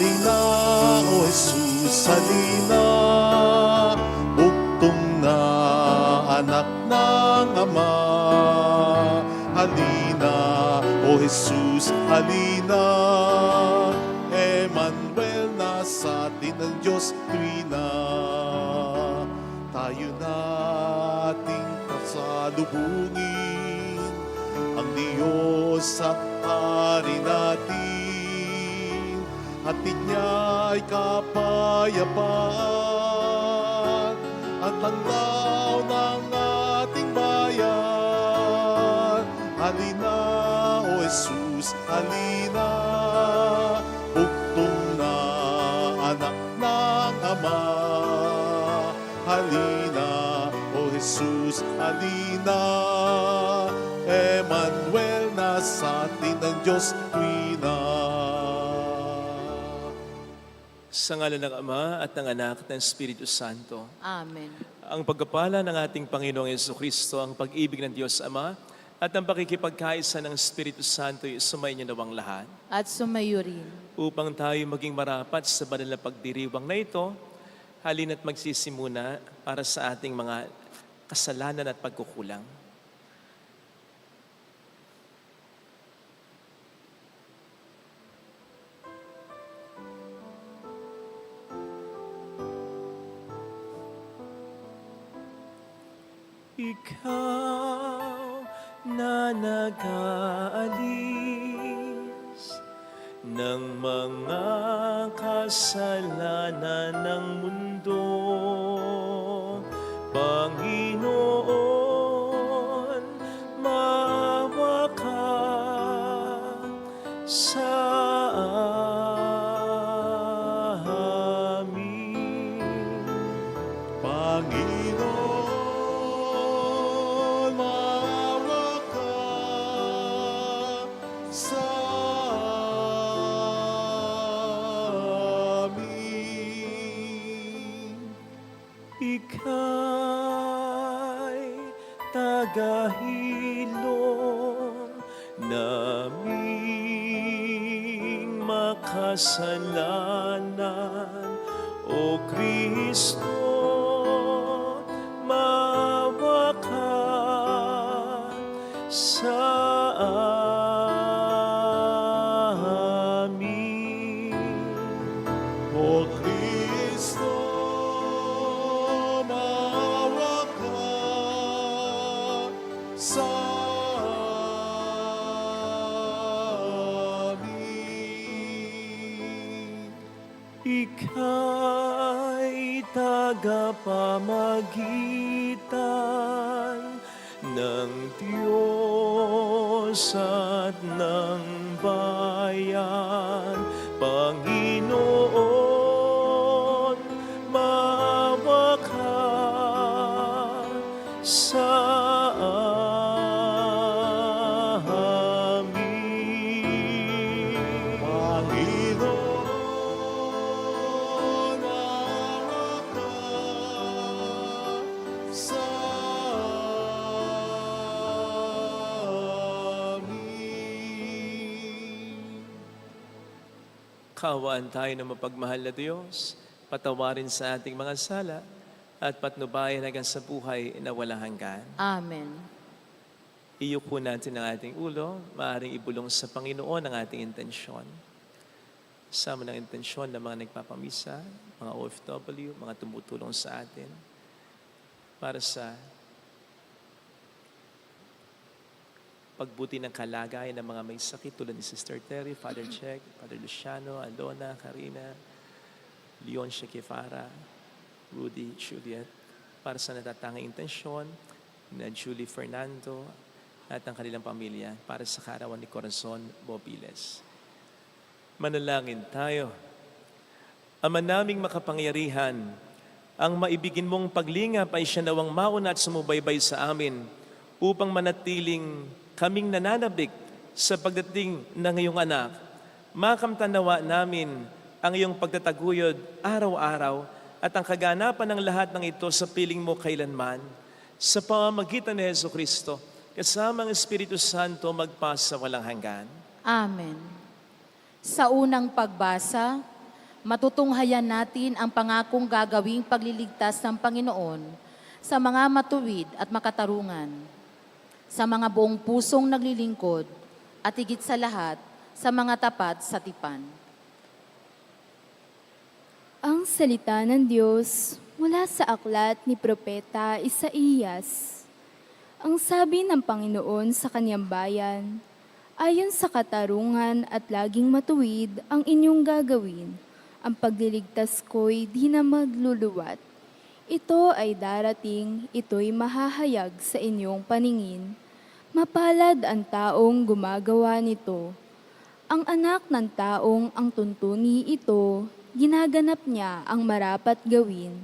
halina, O Jesus, halina. Bugtong na anak ng Ama. Halina, O Jesus, halina. Emmanuel, nasa atin ang Diyos tuwina. Tayo nating pasalubungin ang Diyos at Hari natin. Hatid niya ay kapayapaan at landaw ng ating bayan. Halina, O Jesus, halina. Bugtong na anak ng Ama. Halina, O Jesus, halina. Emmanuel, nasa atin ang Diyos tuwina. Sa ngalan ng Ama at ng Anak at ng Espiritu Santo. Amen. Ang pagpapala ng ating Panginoong Jesucristo, ang pag-ibig ng Diyos Ama, at ang pakikipagkaisa ng Espiritu Santo ay sumainyo nawang lahat. At sumayo rin. Upang tayo maging marapat sa banal na pagdiriwang na ito, halina't magsisimuna para sa ating mga kasalanan at pagkukulang. Ikaw na nag-aalis ng mga kasalanan ng mundo, Panginoon, maawa ka sa amin. Panginoon, maawa ka sa amin. Ika'y tagahilom naming makasalanan, O Kristo, maawa ka sa amin. O Kristo, maawa ka sa amin. Ika'y tagapamagitan ng Diyos at ng bayan. Panginoon, maawa ka sa amin. Panginoon, maawa ka sa amin. Kaawaan tayo ng mapagmahal na Diyos, patawarin sa ating mga sala, at patnubayan hanggang sa buhay na walang hanggan. Amen. Iyuko natin ang ating ulo, maaaring ibulong sa Panginoon ang ating intensyon. Sama ng intensyon ng mga nagpapamisa, mga OFW, mga tumutulong sa atin, para sa pagbuti ng kalagayan ng mga may sakit tulad ni Sister Terry, Father Check, Father Luciano, Alona, Karina, Leon Shekifara, Rudy, Juliet, para sa natatangang intensyon na Julie Fernando at ang kanilang pamilya para sa karawan ni Corazon Bobiles. Manalangin tayo. Ama naming makapangyarihan, ang maibigin mong paglingap ay siya nawang mauna at sumubaybay sa amin upang manatiling kaming nananabik sa pagdating ng iyong anak. Makamtanawa namin ang iyong pagtataguyod araw-araw at ang kaganapan ng lahat ng ito sa piling mo kailanman. Sa pamamagitan ni Jesucristo, kasama ang Espiritu Santo magpasa walang hanggan. Amen. Sa unang pagbasa, Matutunghayan natin ang pangakong gagawing pagliligtas ng Panginoon sa mga matuwid at makatarungan, sa mga buong pusong naglilingkod, at higit sa lahat, sa mga tapat sa tipan. Ang salita ng Diyos mula sa aklat ni Propeta Isaías. Ang sabi ng Panginoon sa kanyang bayan, ayon sa katarungan at laging matuwid ang inyong gagawin, ang pagliligtas ko'y di na magluluwat. Ito ay darating, ito'y mahahayag sa inyong paningin. Mapalad ang taong gumagawa nito. Ang anak ng taong ang tuntuni ito, ginaganap niya ang marapat gawin.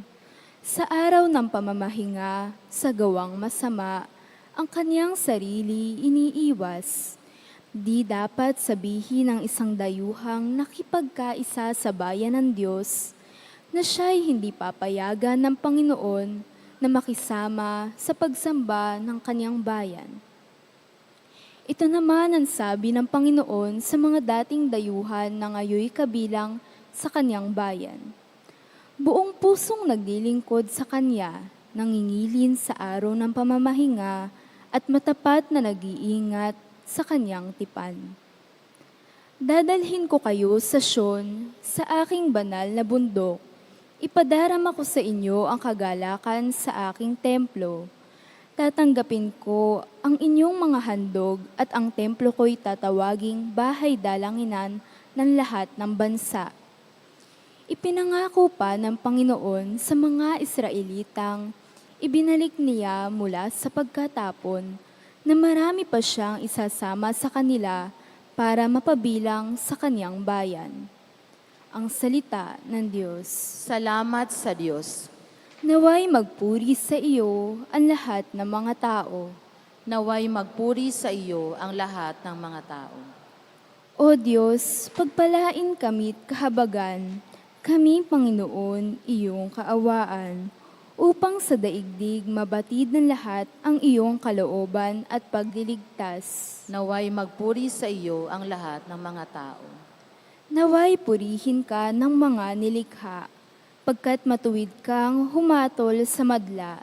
Sa araw ng pamamahinga, sa gawang masama, ang kanyang sarili iniiwas. Di dapat sabihin ng isang dayuhang nakipagkaisa sa bayan ng Diyos na siya'y hindi papayagan ng Panginoon na makisama sa pagsamba ng kanyang bayan. Ito naman ang sabi ng Panginoon sa mga dating dayuhan na ngayoy kabilang sa kanyang bayan. Buong pusong naglilingkod sa kanya, nangingilin sa araw ng pamamahinga at matapat na nag-iingat sa kanyang tipan. Dadalhin ko kayo sa Sion, sa aking banal na bundok. Ipadarama ko sa inyo ang kagalakan sa aking templo. Tatanggapin ko ang inyong mga handog at ang templo ko'y tatawaging bahay dalanginan ng lahat ng bansa. Ipinangako pa ng Panginoon sa mga Israelitang ibinalik niya mula sa pagkatapon na marami pa siyang isasama sa kanila para mapabilang sa kanyang bayan. Ang salita ng Diyos. Salamat sa Diyos. Naway magpuri sa iyo ang lahat ng mga tao. Naway magpuri sa iyo ang lahat ng mga tao. O Diyos, pagpalain kami't kahabagan, kami, Panginoon, iyong kaawaan, upang sa daigdig mabatid ng lahat ang iyong kalooban at pagliligtas. Naway magpuri sa iyo ang lahat ng mga tao. Naway purihin ka ng mga nilikha, pagkat matuwid kang humatol sa madla.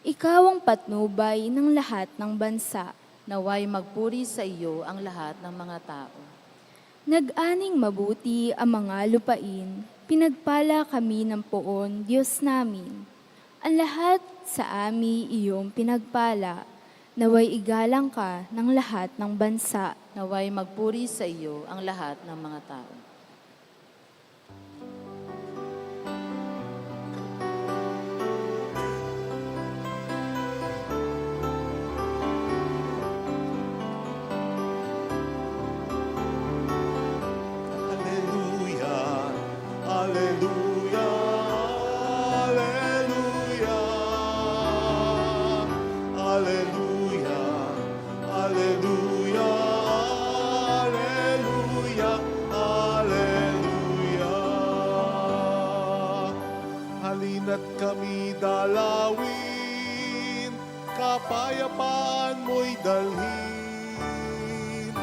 Ikaw ang patnubay ng lahat ng bansa. Naway magpuri sa iyo ang lahat ng mga tao. Nag-aning mabuti ang mga lupain, pinagpala kami ng poon, Diyos namin. Ang lahat sa amin iyong pinagpala, naway igalang ka ng lahat ng bansa. Naway magpuri sa iyo ang lahat ng mga tao. Hallelujah, hallelujah, hallelujah, hallelujah, hallelujah, hallelujah, hallelujah. Halina't kami dalawin, kapayapaan mo'y dalhin,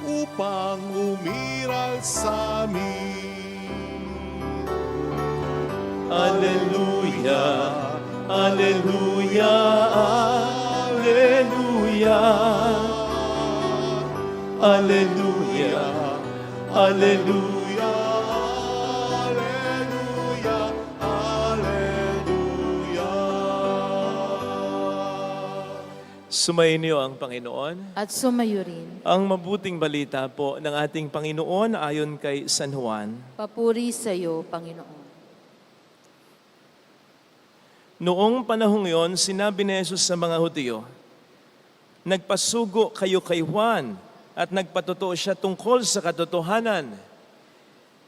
upang umiral sa amin. Alleluia, Alleluia, Alleluia, Alleluia, Alleluia. Hallelujah, hallelujah. Sumayin niyo ang Panginoon. At sumayo rin. Ang mabuting balita po ng ating Panginoon ayon kay San Juan. Papuri sa iyo, Panginoon. Noong panahong yon, sinabi ni Jesus sa mga Hudyo, nagpasugo kayo kay Juan at nagpatotoo siya tungkol sa katotohanan.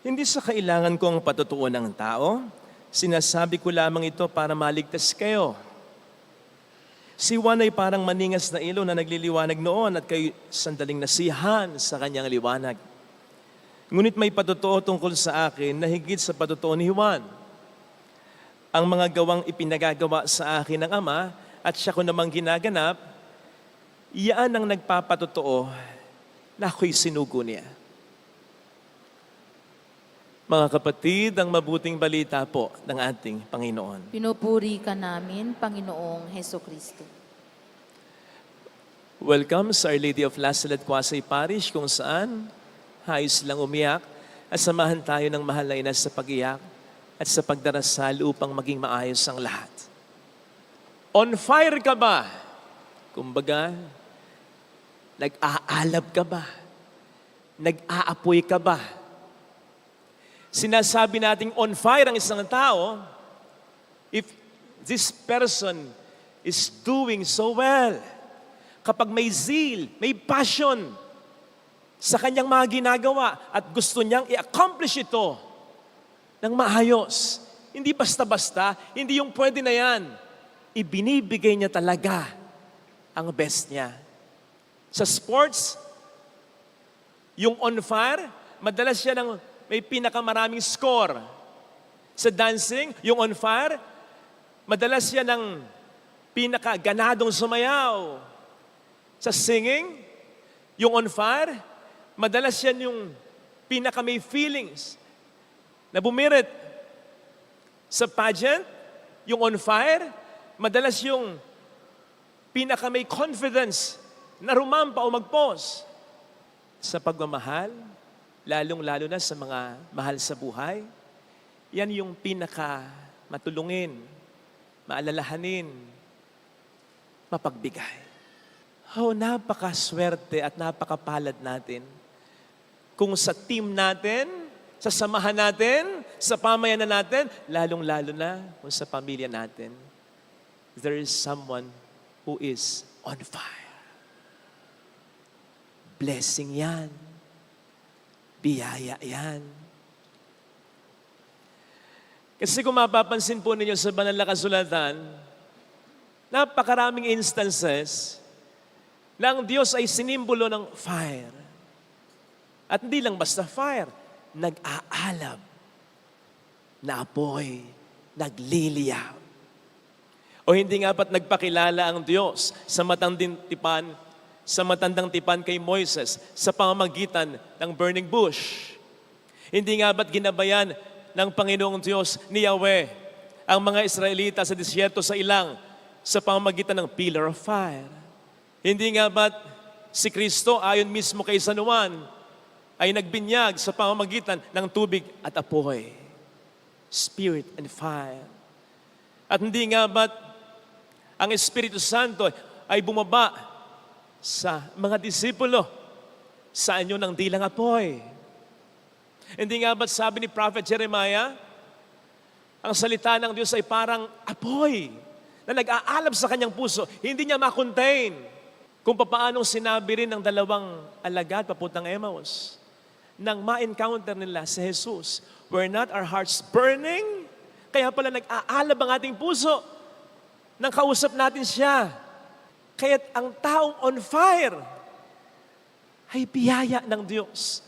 Hindi sa kailangan kong patutuon ng tao, sinasabi ko lamang ito para maligtas kayo. Si Juan ay parang maningas na ilaw na nagliliwanag noon at kayo sandaling nasihan sa kanyang liwanag. Ngunit may patutuo tungkol sa akin na higit sa patutuo ni Juan. Ang mga gawang ipinagagawa sa akin ng Ama at siya ko namang ginaganap, iyan ang nagpapatotoo na ako'y sinugo niya. Mga kapatid, ang mabuting balita po ng ating Panginoon. Pinupuri ka namin, Panginoong Heso Kristo. Welcome sa Our Lady of Lasalet Quasay Parish kung saan hayos lang umiyak at samahan tayo ng mahal na ina sa pag-iyak at sa pagdarasal upang maging maayos ang lahat. On fire ka ba? Kumbaga, nag-aalab ka ba? Nag-aapoy ka ba? Sinasabi nating on fire ang isang tao if this person is doing so well. Kapag may zeal, may passion sa kanyang mga ginagawa at gusto niyang i-accomplish ito ng maayos. Hindi basta-basta, hindi yung pwede na yan. Ibinibigay niya talaga ang best niya. Sa sports, yung on fire, madalas siya ng may pinakamaraming score. Sa dancing, yung on fire, madalas yan ng pinakaganadong sumayaw. Sa singing, yung on fire, madalas yan yung pinaka may feelings na bumirit. Sa pageant, yung on fire, madalas yung pinaka may confidence na rumampa o mag-pause. Sa pagmamahal, lalong-lalo na sa mga mahal sa buhay, yan yung pinaka matulungin, maalalahanin, mapagbigay. Oh, napakaswerte at napakapalad natin kung sa team natin, sa samahan natin, sa pamayanan natin, lalong-lalo na kung sa pamilya natin, there is someone who is on fire. Blessing yan. Biyaya yan. Kasi kung mapapansin po ninyo sa banal na kasulatan, napakaraming instances na ang Diyos ay sinimbolo ng fire. At hindi lang basta fire, nag-aalab, na apoy, nagliliyaw. O hindi nga ba't nagpakilala ang Diyos sa matandang tipan kay Moises sa pamamagitan ng burning bush? Hindi nga ba't ginabayan ng Panginoong Diyos ni Yahweh ang mga Israelita sa disyerto sa ilang sa pamamagitan ng pillar of fire? Hindi nga ba't si Kristo ayon mismo kay San Juan ay nagbinyag sa pamamagitan ng tubig at apoy? Spirit and fire. At hindi nga ba't ang Espiritu Santo ay bumaba sa mga disipulo sa anyo ng dilang apoy? Hindi nga ba't sabi ni Prophet Jeremiah, ang salita ng Diyos ay parang apoy na nag-aalab sa kanyang puso, hindi niya makontain. Kung paanong sinabi rin ng dalawang alagad papuntang Emmaus, nang ma-encounter nila si Jesus, were not our hearts burning? Kaya pala nag-aalab ang ating puso nang kausap natin siya. Kaya't ang taong on fire ay biyaya ng Diyos.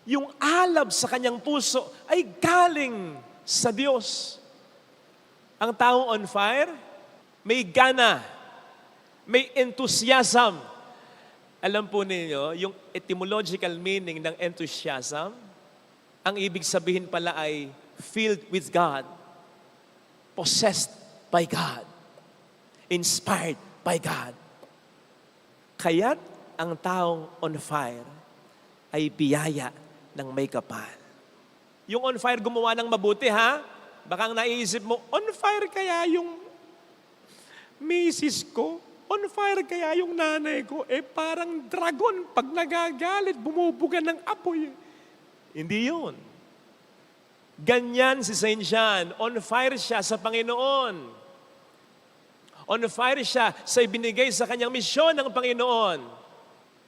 Yung alab sa kanyang puso ay galing sa Diyos. Ang taong on fire, may gana, may enthusiasm. Alam po ninyo, yung etymological meaning ng enthusiasm, ang ibig sabihin pala ay filled with God, possessed by God, inspired by God. Kaya't ang taong on fire ay biyaya ng may kapal. Yung on fire gumawa ng mabuti, ha? Baka ang naiisip mo, on fire kaya yung misis ko? On fire kaya yung nanay ko? Parang dragon, pag nagagalit, bumubuga ng apoy. Hindi yun. Ganyan si Saint John. On fire siya sa Panginoon. On fire siya sa ibinigay sa kanyang misyon ng Panginoon.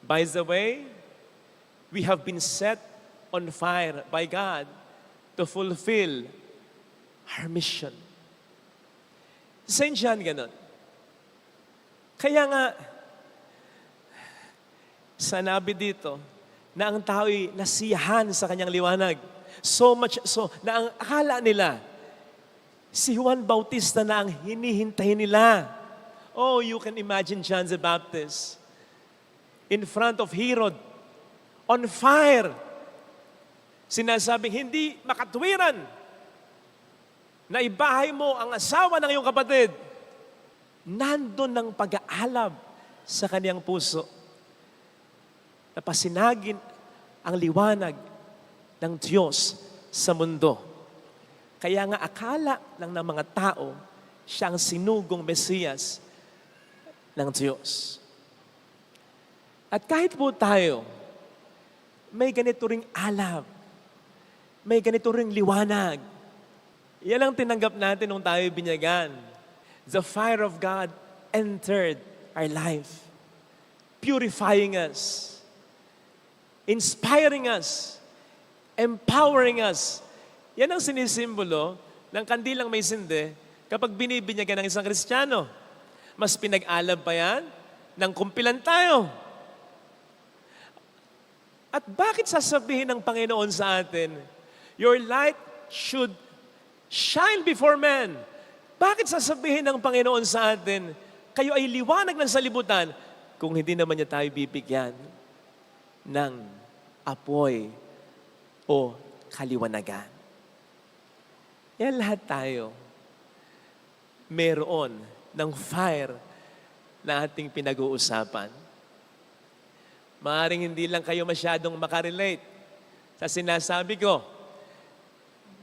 By the way, we have been set on fire by God to fulfill our mission. Saint John ganun. Kaya nga, sanabi dito na ang tao'y nasiyahan sa kanyang liwanag. So much so na ang akala nila, si Juan Bautista na ang hinihintay nila. Oh, you can imagine John the Baptist in front of Herod, on fire. Sinasabing hindi makatwiran na ibahay mo ang asawa ng iyong kapatid. Nandun ang pag-aalab sa kaniyang puso na pasinagin ang liwanag ng Diyos sa mundo. Kaya nga akala lang ng mga tao, siya ang sinugong Mesiyas ng Diyos. At kahit po tayo, may ganito ring alab, may ganito ring liwanag. Yan ang tinanggap natin nung tayo binyagan. The fire of God entered our life, purifying us, inspiring us, empowering us. Yan ang sinisimbolo ng kandilang may sindi kapag binibinyagan ng isang Kristiyano. Mas pinag-alab pa yan ng kumpilan tayo. At bakit sasabihin ng Panginoon sa atin, your light should shine before men? Bakit sasabihin ng Panginoon sa atin, kayo ay liwanag ng salibutan, kung hindi naman niya tayo bibigyan ng apoy o kaliwanagan? Yan lahat tayo meron ng fire na ating pinag-uusapan. Maaring hindi lang kayo masyadong makarelate sa sinasabi ko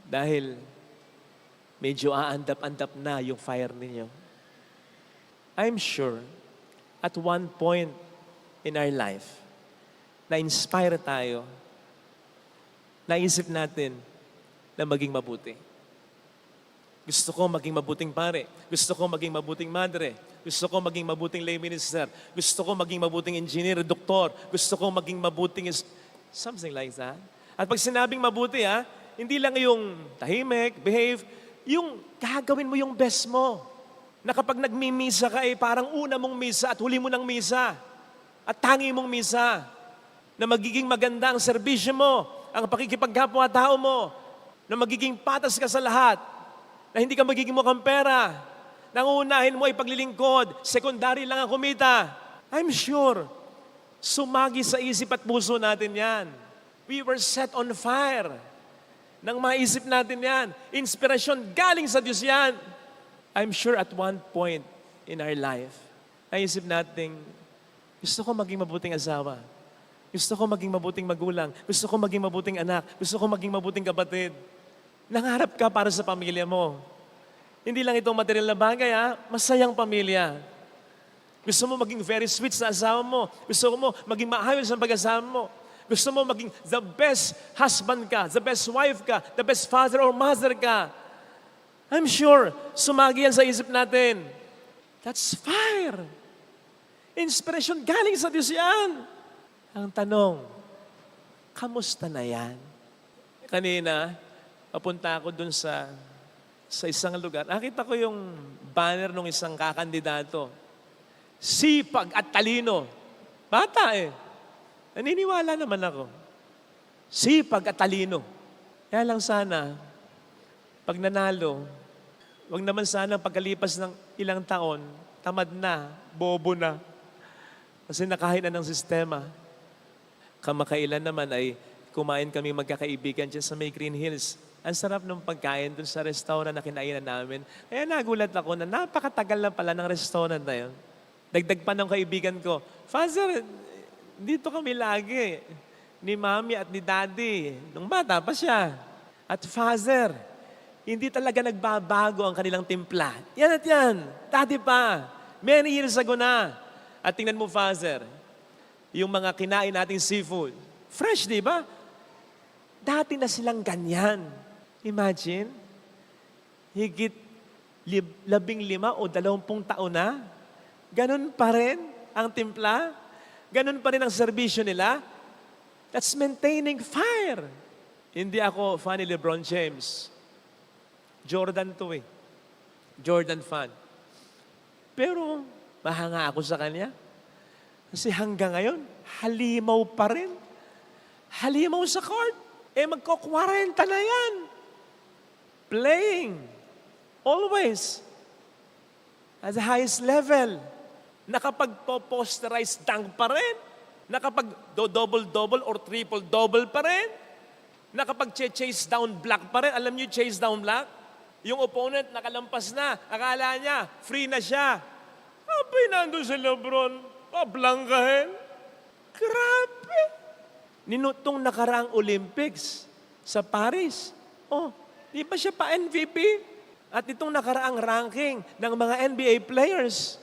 dahil medyo aandap-andap na yung fire ninyo. I'm sure at one point in our life, na-inspire tayo, naisip natin na maging mabuti. Gusto ko maging mabuting pare. Gusto ko maging mabuting madre. Gusto ko maging mabuting lay minister. Gusto ko maging mabuting engineer, doktor. Gusto ko maging mabuting something like that. At pag sinabing mabuti, hindi lang yung tahimik, behave, yung gagawin mo yung best mo. Na kapag nagmimisa ka, parang una mong misa at huli mo ng misa. At tangi mong misa. Na magiging maganda ang serbisyo mo, ang pakikipagkapwa-tao mo, na magiging patas ka sa lahat, na hindi ka magiging mukhang pera, na ang unahin mo ay paglilingkod, secondary lang ang kumita. I'm sure, sumagi sa isip at puso natin yan. We were set on fire. Nang maisip natin yan, inspirasyon galing sa Diyos yan. I'm sure at one point in our life, naisip natin, gusto ko maging mabuting asawa. Gusto ko maging mabuting magulang. Gusto ko maging mabuting anak. Gusto ko maging mabuting kapatid. Nangarap ka para sa pamilya mo. Hindi lang itong material na bagay, masayang pamilya. Gusto mo maging very sweet sa asawa mo. Gusto mo maging maayos ang pag-asawa mo. Gusto mo maging the best husband ka, the best wife ka, the best father or mother ka. I'm sure, sumagi yan sa isip natin. That's fire. Inspiration galing sa Diyos yan. Ang tanong, kamusta na yan? Kanina, papunta ako dun sa isang lugar. Nakita ko yung banner ng isang kakandidato. Sipag at talino. Bata Naniniwala naman ako. Sipag at talino. Kaya lang sana, pag nanalo, wag naman sana pagkalipas ng ilang taon, tamad na, bobo na. Kasi nakahin na ng sistema. Kamakailan naman ay kumain kami magkakaibigan dyan sa may Green Hills. Ang sarap ng pagkain dun sa restaurant na kinainan namin. Kaya nagulat ako na napakatagal na pala ng restaurant na yun. Dagdag pa ng kaibigan ko, Father, dito kami lagi. Ni Mami at ni Daddy. Nung bata pa siya. At Father, hindi talaga nagbabago ang kanilang timpla. Yan at yan. Dati pa. Many years ago na. At tingnan mo, Father, yung mga kinain nating seafood. Fresh, di ba? Dati na silang ganyan. Imagine, higit 15 o 20 taon na, ganun pa rin ang timpla, ganun pa rin ang serbisyo nila. That's maintaining fire. Hindi ako fan ni LeBron James. Jordan to Jordan fan. Pero, mahanga ako sa kanya. Kasi hanggang ngayon, halimaw pa rin. Halimaw sa court. Magko-40 na yan. Playing. Always. At the highest level. Nakapag-posterize dunk pa rin. Nakapag-double-double or triple-double pa rin. nakapag-chase down black pa rin. Alam niyo chase down black? Yung opponent nakalampas na. Akala niya, free na siya. Abay, nandun si Lebron. Pablangkahin. Grabe. Ninutong nakaraang Olympics sa Paris. Oh, di ba siya pa MVP? At itong nakaraang ranking ng mga NBA players.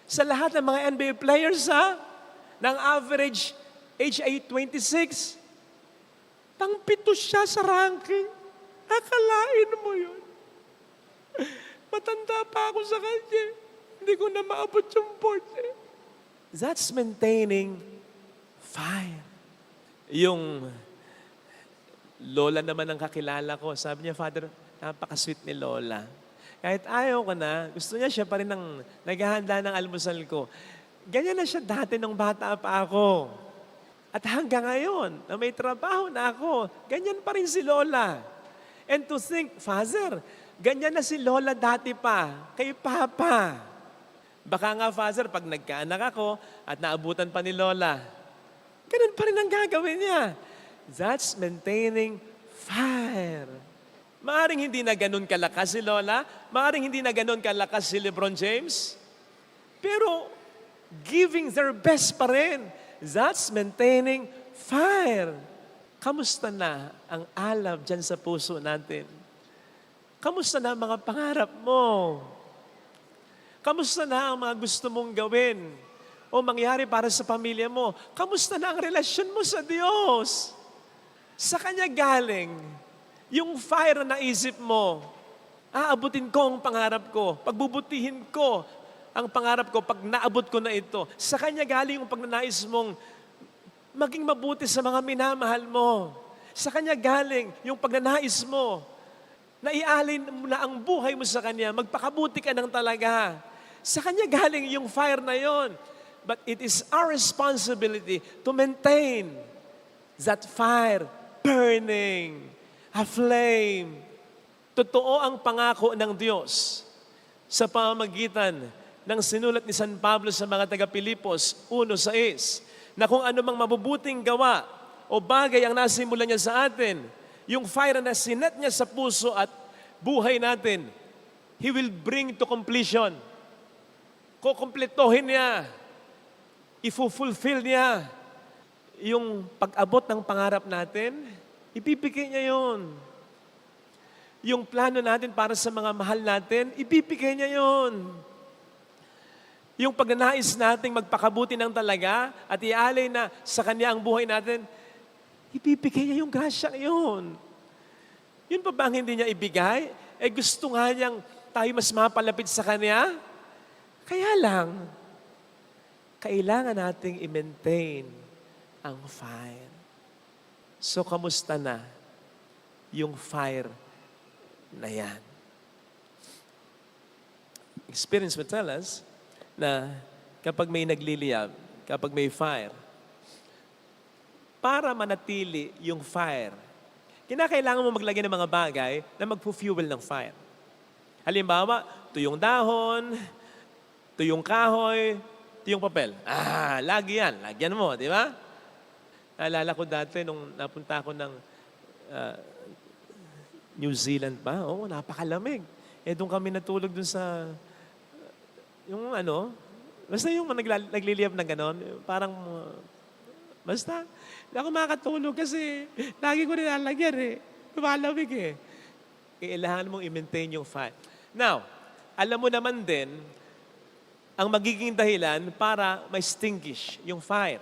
Sa lahat ng mga NBA players, ng average age ay 26. Pang-pito siya sa ranking. Akalain mo yun. Matanda pa ako sa kanya. Hindi ko na maabot yung board. That's maintaining fire. Yung lola naman ang kakilala ko, sabi niya, Father, napaka-sweet ni Lola. Kahit ayaw ko na, gusto niya siya pa rin ang naghahanda ng almusal ko. Ganyan na siya dati nung bata pa ako. At hanggang ngayon, na may trabaho na ako, ganyan pa rin si Lola. And to think, Father, ganyan na si Lola dati pa, kay Papa. Baka nga, Father, pag nagkaanak ako at naabutan pa ni Lola, ganun pa rin ang gagawin niya. That's maintaining fire. Maaring hindi na ganun kalakas si Lola, maaring hindi na ganun kalakas si LeBron James, pero giving their best pa rin. That's maintaining fire. Kamusta na ang alab dyan sa puso natin? Kamusta na ang mga pangarap mo? Kamusta na ang mga gusto mong gawin o mangyari para sa pamilya mo? Kamusta na ang relasyon mo sa Diyos? Sa Kanya galing yung fire na naisip mo. Aabutin ko ang pangarap ko. Pagbubutihin ko ang pangarap ko pag naabot ko na ito. Sa Kanya galing yung pagnanais mong maging mabuti sa mga minamahal mo. Sa Kanya galing yung pagnanais mo na ialin mo na ang buhay mo sa Kanya. Magpakabuti ka ng talaga. Sa Kanya galing yung fire na yon. But it is our responsibility to maintain that fire burning, a flame. Totoo ang pangako ng Diyos sa pamamagitan ng sinulat ni San Pablo sa mga taga-Pilipos 1:6 na kung ano mang mabubuting gawa o bagay ang nasimulan niya sa atin, yung fire na sinet niya sa puso at buhay natin, He will bring to completion. Kukumpletohin niya. I-fulfill niya. Yung pag-abot ng pangarap natin, ibibigay niya yun. Yung plano natin para sa mga mahal natin, ibibigay niya yun. Yung pagnanais nating magpakabuti ng talaga at ialay na sa Kanya ang buhay natin, ibibigay niya yung grasya yun. Yun pa ba ang hindi niya ibigay? Gusto nga niyang tayo mas mapalapit sa Kanya? Kaya lang, kailangan nating i-maintain ang fire. So, kamusta na yung fire na yan? Experience will tell us na kapag may nagliliyab, kapag may fire, para manatili yung fire, kinakailangan mo maglagay ng mga bagay na magpo-fuel ng fire. Halimbawa, tuyong dahon, tuyong kahoy, tuyong papel. Lagi yan. Lagyan mo, di ba? Naalala ko dati nung napunta ako ng New Zealand pa. Napakalamig. Doon kami natulog dun sa yung basta yung nagliliyab ng ganon, parang, basta, hindi ako makatulog kasi lagi ko nilalagyan lumalamig Kailangan mong i-maintain yung fire. Now, alam mo naman din, ang magiging dahilan para ma-extinguish yung fire.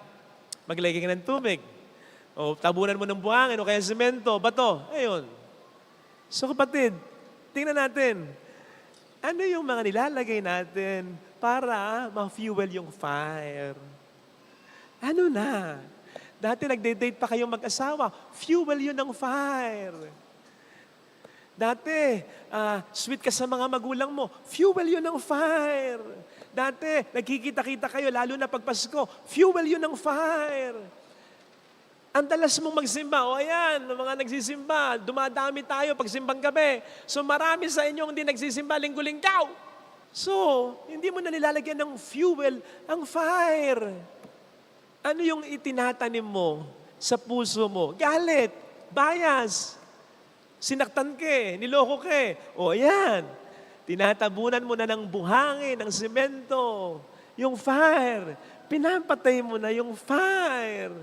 Maglagay ka ng tubig, o tabunan mo ng buhangin, o kaya semento, bato, ayun. So kapatid, tingnan natin, ano yung mga nilalagay natin para ma-fuel yung fire? Ano na? Dati nagde-date pa kayong mag-asawa, fuel yun ng fire. Dati, sweet ka sa mga magulang mo, fuel yun ng fire. Dati, nagkikita-kita kayo, lalo na pag Pasko, fuel yun ng fire. Ang dalas mong magsimba, ayan, mga nagsisimba, dumadami tayo pag simbang gabi. So marami sa inyong hindi nagsisimba linggo-linggaw. So, hindi mo na nilalagyan ng fuel ang fire. Ano yung itinatanim mo sa puso mo? Galit, bias. Sinaktan ka eh, niloko ka eh. O ayan, tinatabunan mo na ng buhangin, ng semento, yung fire. Pinapatay mo na yung fire.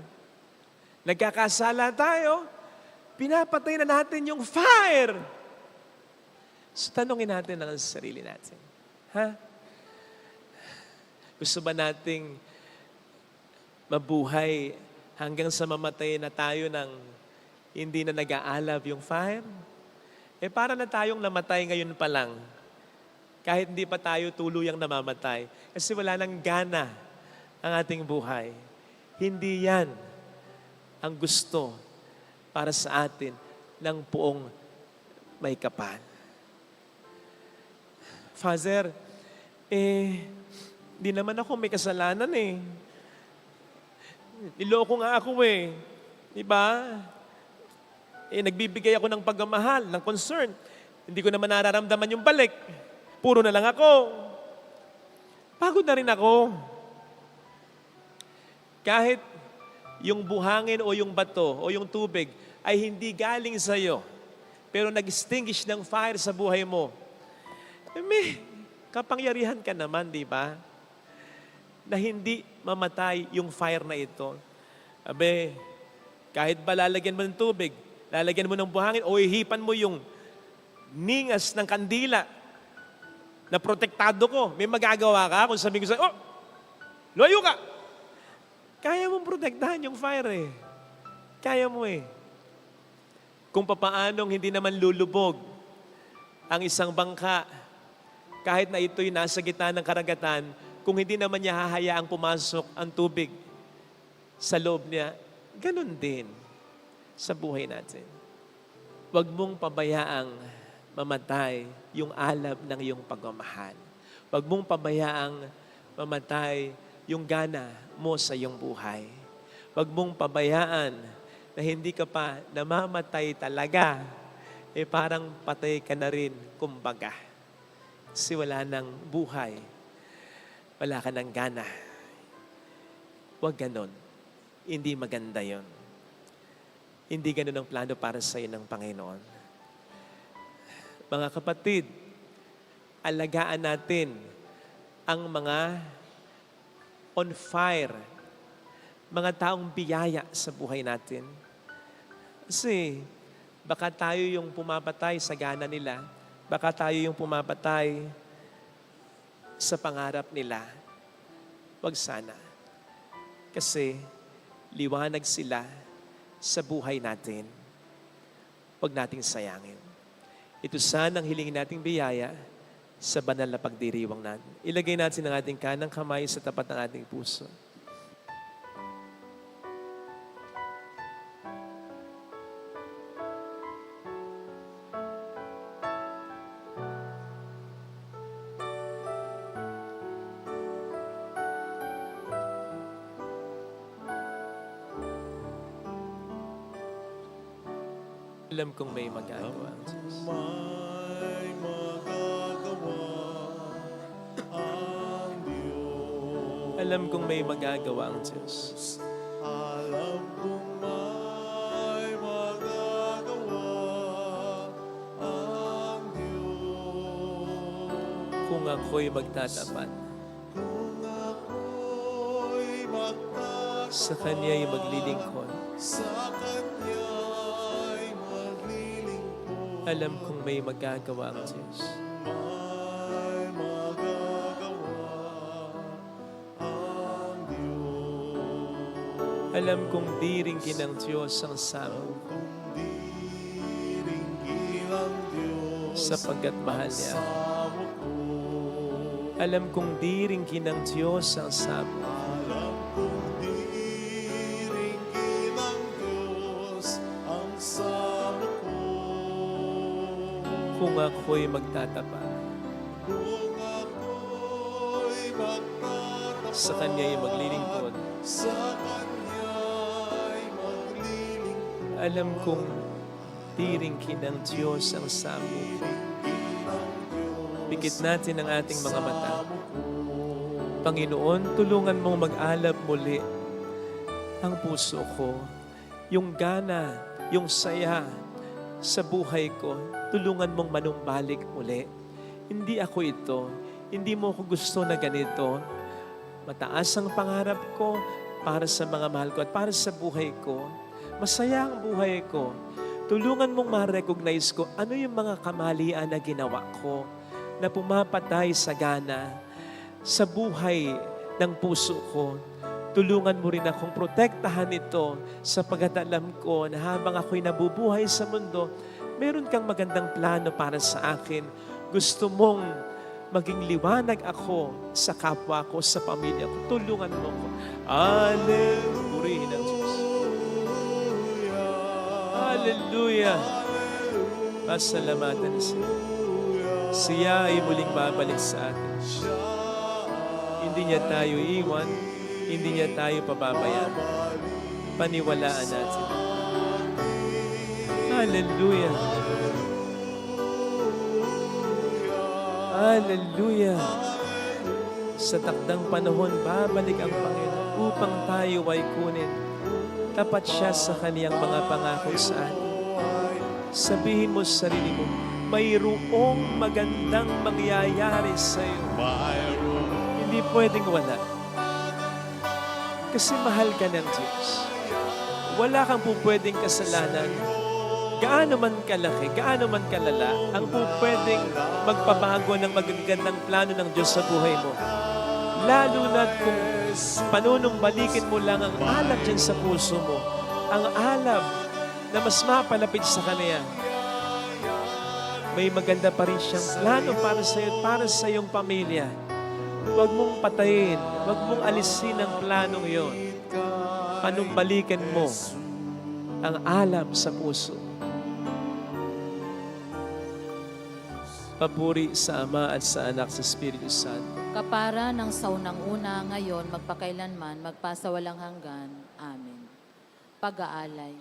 Nagkakasala tayo, pinapatay na natin yung fire. So tanongin natin ang sarili natin. Ha? Gusto ba nating mabuhay hanggang sa mamatay na tayo ng hindi na nag-aalab yung fire? Eh para na tayong namatay ngayon pa lang. Kahit hindi pa tayo tuluyang namamatay. Kasi wala nang gana ang ating buhay. Hindi yan ang gusto para sa atin ng puong may kapal. Father, di naman ako may kasalanan eh. Niloko nga ako eh. Diba? Nagbibigay ako ng pagmamahal, ng concern. Hindi ko naman nararamdaman yung balik. Puro na lang ako. Pagod na rin ako. Kahit yung buhangin o yung bato o yung tubig ay hindi galing sa iyo, pero nag-extinguish ng fire sa buhay mo, may kapangyarihan ka naman, di ba? Na hindi mamatay yung fire na ito. Abe, kahit ba lalagyan mo ng tubig, lalagyan mo ng buhangin, o ihipan mo yung ningas ng kandila na protektado ko, may magagawa ka kung sabihin ko sa'yo, oh, lumayo ka! Kaya mong protektahan yung fire eh. Kaya mo eh. Kung papaanong hindi naman lulubog ang isang bangka, kahit na ito'y nasa gitna ng karagatan, kung hindi naman niya hahayaang pumasok ang tubig sa loob niya, ganun din sa buhay natin. Huwag mong pabayaang mamatay yung alab ng iyong pagmamahal. Huwag mong pabayaang mamatay yung gana mo sa iyong buhay. Huwag mong pabayaan na hindi ka pa namamatay talaga, parang patay ka na rin, kumbaga. Kasi wala nang buhay. Wala ka ng gana. Huwag ganon. Hindi maganda yon. Hindi ganon ang plano para sa iyo ng Panginoon. Mga kapatid, alagaan natin ang mga on fire, mga taong biyaya sa buhay natin. Kasi baka tayo yung pumapatay sa gana nila, baka tayo yung pumapatay sa pangarap nila. Huwag sana. Kasi liwanag sila sa buhay natin. Huwag nating sayangin. Ito sana ang hilingin nating biyaya sa banal na pagdiriwang natin. Ilagay natin ang ating kanang kamay sa tapat ng ating puso. Alam kong may magagawa ang Diyos. May magagawa ang Diyos. Alam kong may magagawa ang Diyos. Alam kong may magagawa ang Diyos. Kung ako'y magtatapat, Kung ako'y magtatapat sa Kanya'y maglilingkod, sa Kanya'y maglilingkod, alam kong may magagawa ang Diyos. may magagawa ang Diyos. Alam kong diringgin ng Diyos ang samo Kung diringgin ang Diyos sapagkat mahal niya. samo ko, Alam kong diringgin ng Diyos ang samo alam kong diringgin ang Diyos ang samo ko. kung ako'y magtatapat. Kung ako'y magtatapat Sa Kanya'y maglilingkod, sa Kanya'y maglilingkod, alam kong diringgin ng Diyos ang samo ko. Pikit natin ang ating mga mata. Panginoon, tulungan mong mag-alab muli ang puso ko, yung gana yung saya sa buhay ko. Tulungan mong manumbalik uli. Hindi ako ito. Hindi mo ako gusto na ganito. Mataas ang pangarap ko para sa mga mahal ko at para sa buhay ko. Masaya ang buhay ko. Tulungan mong ma-recognize ko ano yung mga kamalian na ginawa ko na pumapatay sa gana sa buhay ng puso ko. Tulungan mo rin akong protektahan ito sapagkat alam ko na habang ako'y nabubuhay sa mundo, meron kang magandang plano para sa akin. Gusto mong maging liwanag ako sa kapwa ko, sa pamilya ko. Tulungan mo ko. Hallelujah. Purihin ang Diyos. Hallelujah. Pasalamatan siya. Siya ay muling babalik sa atin. Hindi niya tayo iwan. Hindi niya tayo pababayaan. Paniwalaan natin. Hallelujah. Hallelujah. Sa takdang panahon, babalik ang Panginoon upang tayo ay kunin. Tapat siya sa kaniyang mga pangako sa atin. Sabihin mo sa sarili mo, mayroong magandang mangyayari sa iyo. Hindi pwedeng wala. Kasi mahal ka ng Diyos. Wala kang pupwedeng kasalanan. Gaano man kalaki, gaano man kalala, ang pupwedeng magpabago ng magagandang plano ng Diyos sa buhay mo. Lalo na kung panunumbalikin mo lang ang alab dyan sa puso mo. Ang alab na mas mapalapit sa Kanya. May maganda pa rin siyang plano para sa iyo at para sa iyong pamilya. Huwag mong patayin, huwag mong alisin ang planong iyon. Panumbalikan mo ang alab sa puso. Papuri sa Ama at sa Anak sa Espiritu Santo. Kapara ng saunang una, ngayon, magpakailanman, magpasawalang hanggan. Amen. Pag-aalay.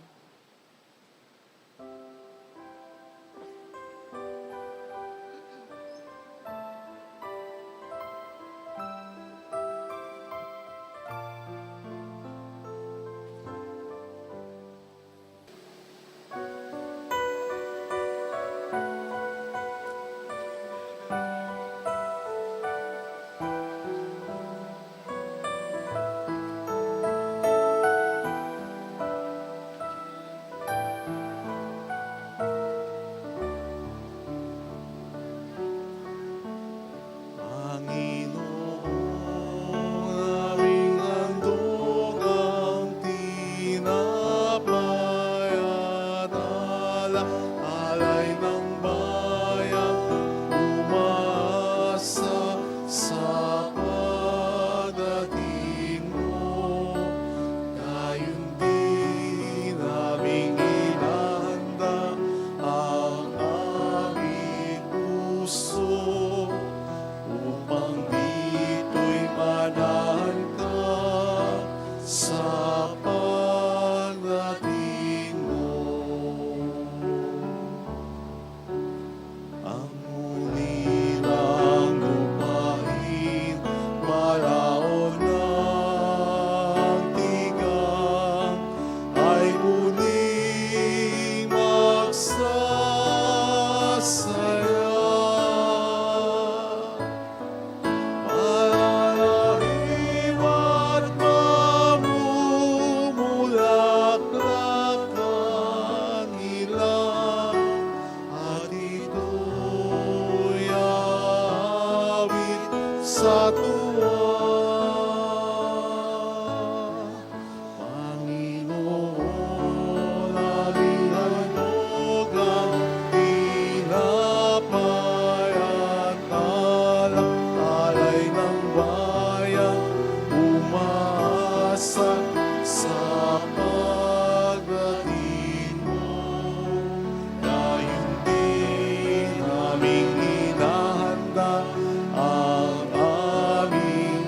Aming inahanda ang aming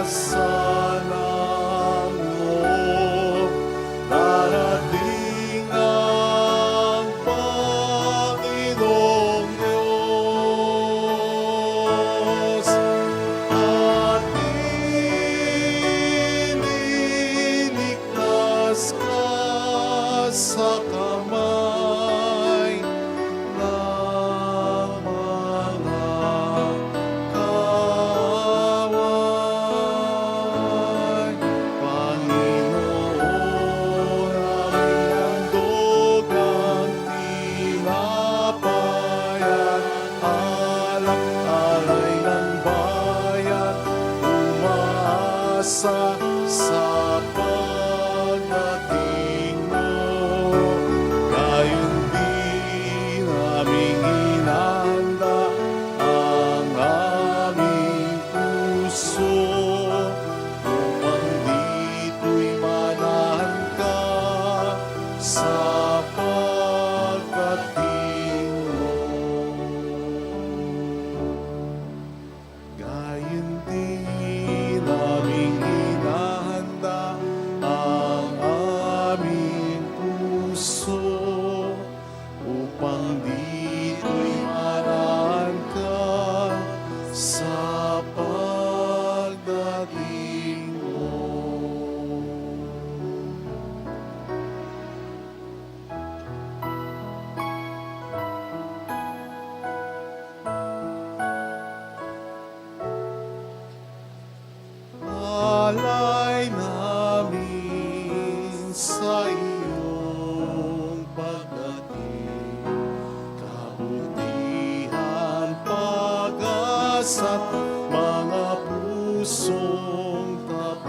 kasalang loob, darating ang Panginoong Diyos at ililigtas ka sa kamay ng mga kaway. Panginoon, aming handog ang tinapay at alak, alay ng bayan, umaasa sa pagdating mo. Gayon din aming hinahanda ang aming puso upang dito'y manahan ka sa pagdating mo. Gayon din aming hinahanda ang aming puso upang dito'y manahan ka sa pagdating mo. Alay namin sa iyong pagdating, kabutihan, pag-asa't mga pusong tapat.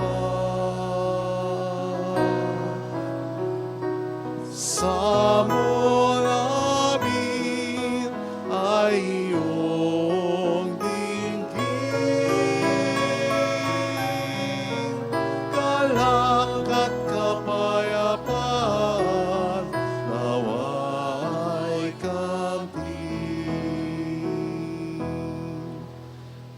Sa mo namin ay iyong dinggin, galak at kapayapaan, nawa'y kamtin.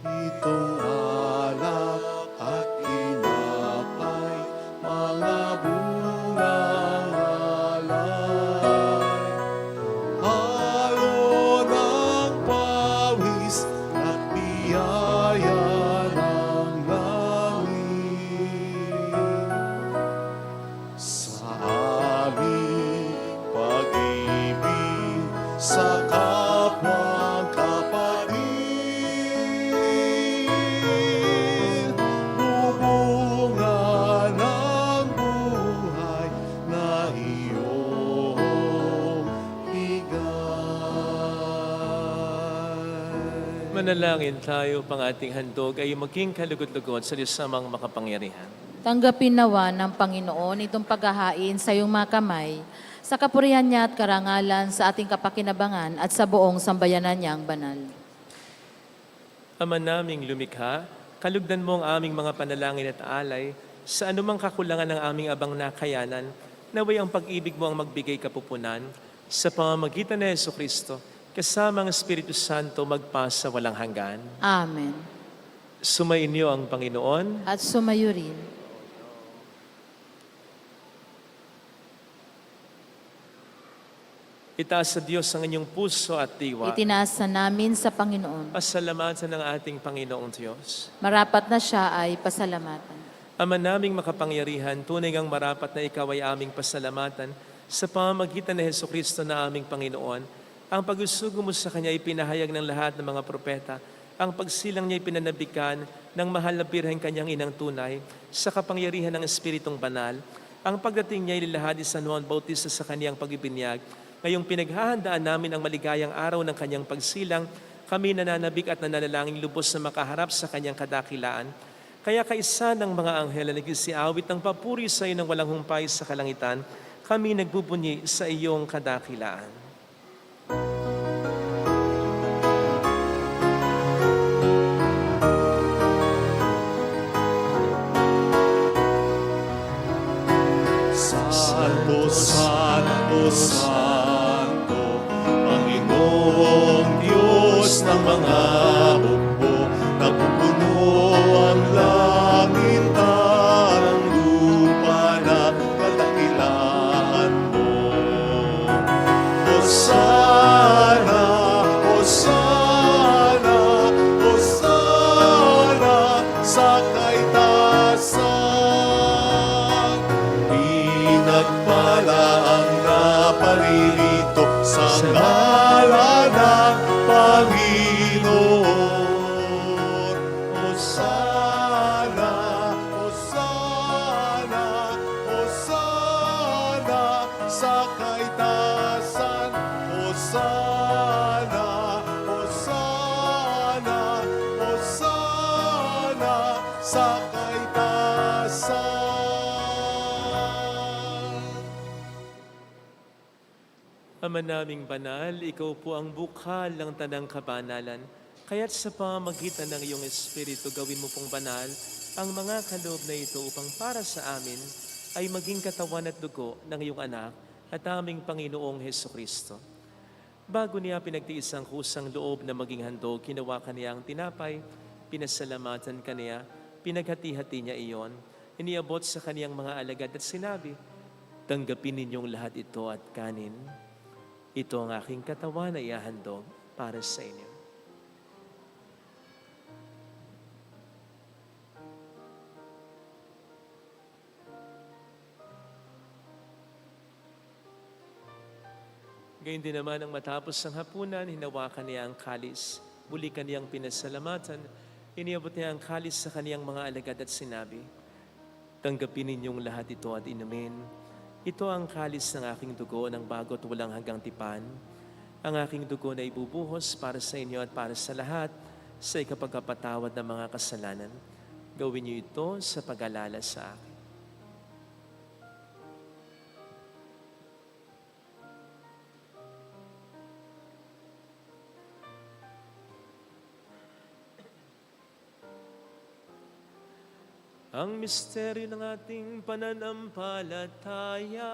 Itong alak at tinapay, mga bungang alay, halo ng pawis at biyaya ng langit. Sa aming pag-ibig sa kapwa kapatid, bubunga ng buhay na iyong higay. Manalangin tayo pang ating handog ay maging kalugod-lugod sa Diyos amang makapangyarihan. Tanggapin nawa ng Panginoon itong paghahain sa iyong mga kamay, sa kapurihan niya at karangalan sa ating kapakinabangan at sa buong sambayanan niyang banal. Ama naming lumikha, kalugdan mo ang aming mga panalangin at alay sa anumang kakulangan ng aming abang nakayanan, naway ang pag-ibig mo ang magbigay kapupunan sa pamamagitan ni Jesucristo, kasama ang Espiritu Santo magpasa walang hanggan. Amen. Sumainyo ang Panginoon. At sumayo rin. Itaas sa Diyos ang inyong puso at diwa. Itinaasa namin sa Panginoon. Pasalamatan ng ating Panginoong Diyos. Marapat na siya ay pasalamatan. Ama naming makapangyarihan, tunay ngang marapat na ikaw ay aming pasalamatan sa pamamagitan ni Jesucristo na aming Panginoon. Ang pag-usugo mo sa Kanya ay pinahayag ng lahat ng mga propeta. Ang pagsilang niya ay pinanabikan ng mahal na birheng Kanyang inang tunay sa kapangyarihan ng Espiritong Banal. Ang pagdating niya ay lilahad ni San Juan Bautista sa Kanyang pagbibinyag. Ngayong pinaghahandaan namin ang maligayang araw ng Kanyang pagsilang, kami nananabik at nananalangin lubos na makaharap sa Kanyang kadakilaan. Kaya kaisa ng mga anghel na nagsisiawit ng papuri sa iyo ng walang humpay sa kalangitan, kami nagbubunyi sa iyong kadakilaan. Santo, Santo, Santo, Panginoong Diyos ng mga hukbo, napupuno ang langit sala ang naparirito sa ngalan ng Panginoon. Hosana, Hosana, Hosana sa kaitaasan. Hosana, Hosana, Hosana sa kaitaasan. Ama naming banal, ikaw po ang bukal ng tanang kabanalan. Kaya't sa pamamagitan ng iyong Espiritu, gawin mo pong banal ang mga kaloob na ito upang para sa amin ay maging katawan at dugo ng iyong anak at aming Panginoong Hesukristo. Bago niya pinagtiis ang kusang loob na maging handog, kinawakan niya ang tinapay, pinasalamatan kaniya, pinaghati-hati niya iyon, iniabot sa kaniyang mga alagad at sinabi, tanggapin ninyong lahat ito at kanin. Ito ang aking katawan na ihahandog para sa inyo. Gayun din naman ang matapos ang hapunan, hinawakan niya ang kalis. Muli kaniyang pinasalamatan, iniabot niya ang kalis sa kaniyang mga alagad at sinabi, tanggapin ninyong lahat ito at inumin. Ito ang kalis ng aking dugo ng bago't walang hanggang tipan. Ang aking dugo na ibubuhos para sa inyo at para sa lahat sa ikapagkapatawad ng mga kasalanan. Gawin niyo ito sa pag-alala sa akin. Ang misteryo ng ating pananampalataya.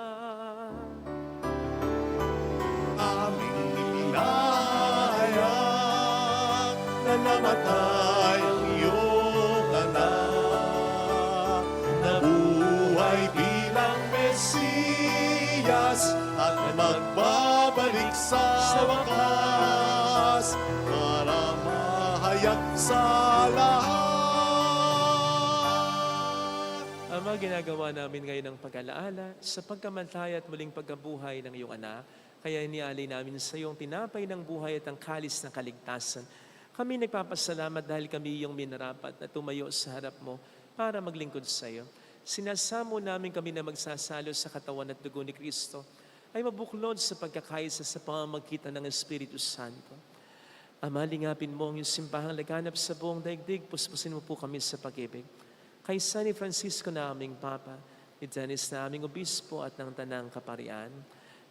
Aming inihayag na namatay ang iyong anak, nabuhay bilang Mesiyas at magbabalik sa wakas para mahayag sa lahat. Ama, ginagawa namin ngayon ang pag-alaala sa pagkamatay at muling pagkabuhay ng iyong anak. Kaya inialay namin sa iyong tinapay ng buhay at ang kalis ng kaligtasan. Kami nagpapasalamat dahil kami iyong minarapat na tumayo sa harap mo para maglingkod sa iyo. Sinasamo namin kami na magsasalo sa katawan at dugo ni Kristo ay mabuklod sa pagkakaisa sa pamamagitan ng Espiritu Santo. Ama, lingapin mo ang iyong simbahang laganap sa buong daigdig. Puspusin mo po kami sa pag-ibig. Kay San Francisco na aming Papa, ni Dennis na aming Obispo at ng Tanang Kaparian,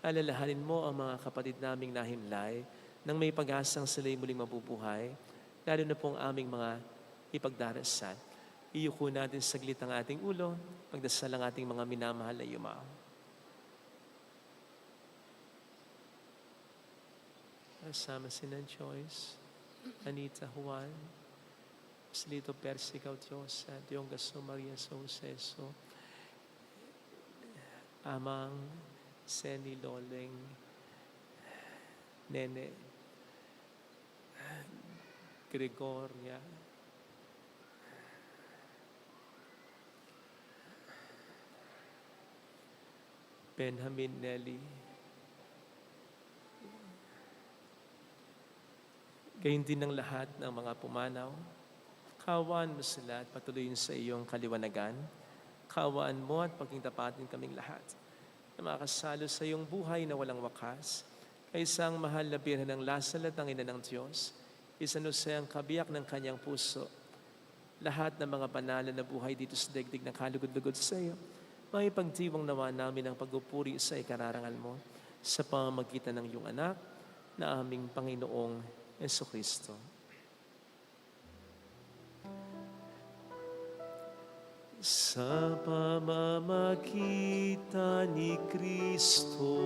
alalahanin mo ang mga kapatid naming nahimlay nang may pag-asang sila'y muling mabubuhay, lalo na pong aming mga ipagdarasal. Iyuko natin saglit ang ating ulo, pagdasal ang ating mga minamahal na yumao. Kasama si Nan Joyce, Anita Juan, Slito Persicaw Diyos, at yung Gaso Maria Soseso, Amang Seni Loleng, Nene, Gregoria, Benjamin Nelly, gayon din ng lahat ng mga pumanaw. Kaawaan mo sila at patuloyin sa iyong kaliwanagan. Kaawaan mo at pagkingtapatin kaming lahat na makasalo sa iyong buhay na walang wakas. Kay isang mahal na birhen ng Lasal at ang ina ng Diyos, Isanuse ang kabiyak ng kanyang puso. Lahat ng mga banal na buhay dito sa daigdig na kalugod-lugod sa iyo, may pagdiwang nawa namin ang pagpupuri sa ikararangal mo sa pamamagitan ng iyong anak na aming Panginoong Jesucristo. Sa pamamagitan ni Kristo,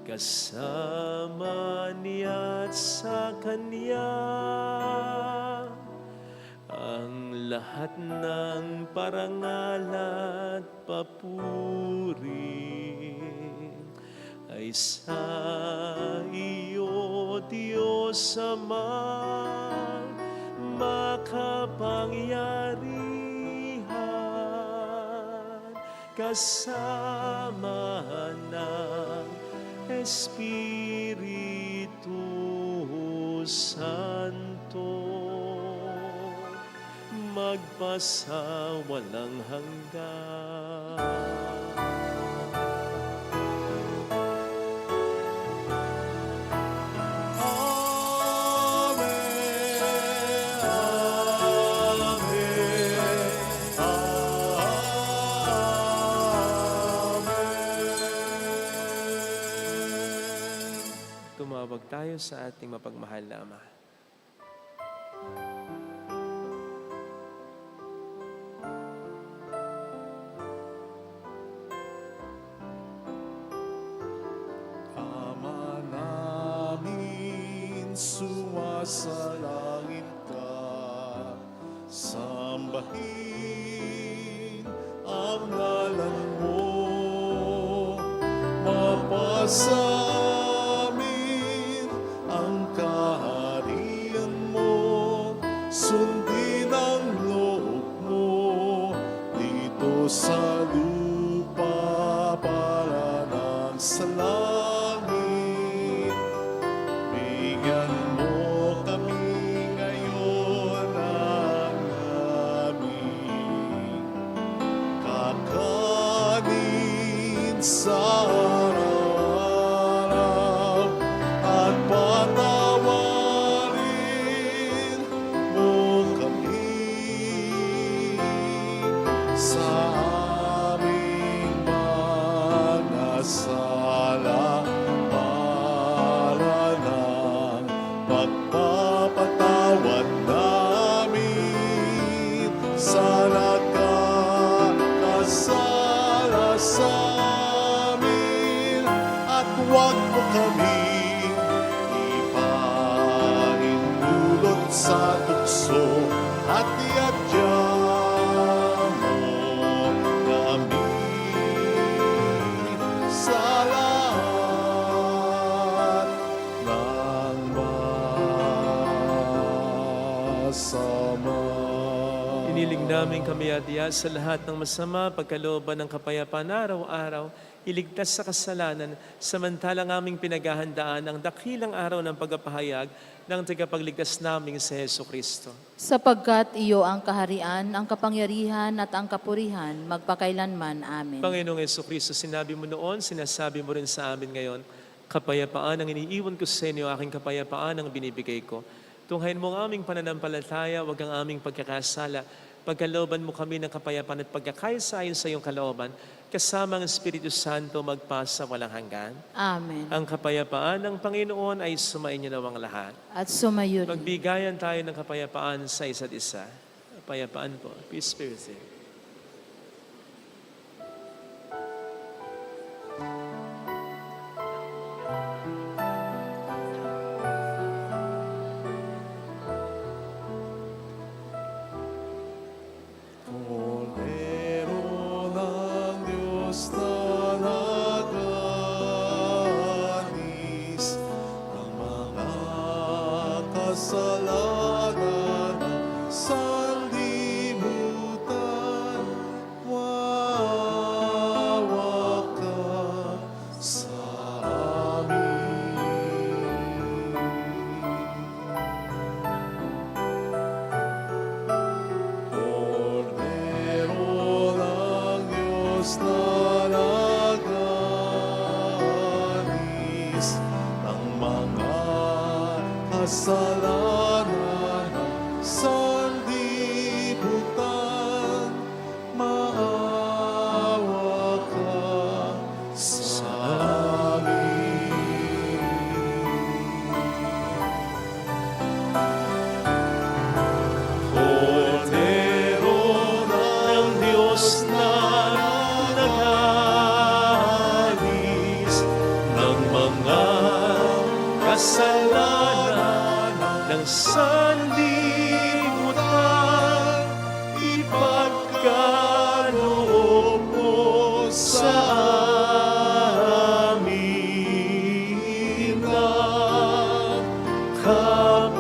kasama niya at sa Kanya, ang lahat ng parangal at papuri ay sa iyo, Diyos Amang makapangyarihan. kasama ng Espiritu Santo, magpasawalang hanggan. Tumawag tayo sa ating mapagmahal na Ama. Ama namin, sumasalangit ka, sambahin ang ngalan mo, mapasa amin ang kaharian mo, sundin ang loob mo dito sa lupa para nang sa langit. Bigyan mo kami ngayon ng aming kakanin sa araw-araw, at patawarin mo kami sa aming mga sala, para ng pagpapatawad namin sa nagkakasala sa amin, at huwag mo kaming ipahintulot sa tukso, at iadya mo kami sa lahat ng masama. Iniling namin kami adiya sa lahat ng masama, pagkalooban ng kapayapaan araw-araw, iligtas sa kasalanan, samantalang aming pinaghahandaan ang dakilang araw ng pagpapahayag ng tagapagligtas naming si Heso Kristo. Sapagkat iyo ang kaharian, ang kapangyarihan at ang kapurihan, magpakailanman. Amen. Panginoong Heso Kristo, sinabi mo noon, sinasabi mo rin sa amin ngayon, kapayapaan ang iniiwan ko sa inyo, aking kapayapaan ang binibigay ko. Tunghayin mo ang aming pananampalataya, wag ang aming pagkakasala. Pagkalooban mo kami ng kapayapaan at pagkakaisa ayon sa iyong kalooban, kasama ang Espiritu Santo magpasa walang hanggan. Amen. Ang kapayapaan ng Panginoon ay sumainyo nawang lahat. At sumayo rin. Magbigayan tayo ng kapayapaan sa isa't isa. Kapayapaan po. Peace be with you. Kordero ng Diyos na nag-alis ng mga kasalanan sa libutan, wawa ka sa amin. Kordero ng Diyos na nag-alis ng mga kasalanan sa libutan, maawa ka sa amin. Kordero ng Diyos na nag-alis ng mga kasalanan ng sanlibutan, ipagkaloob mo sa amin ang kapayapaan.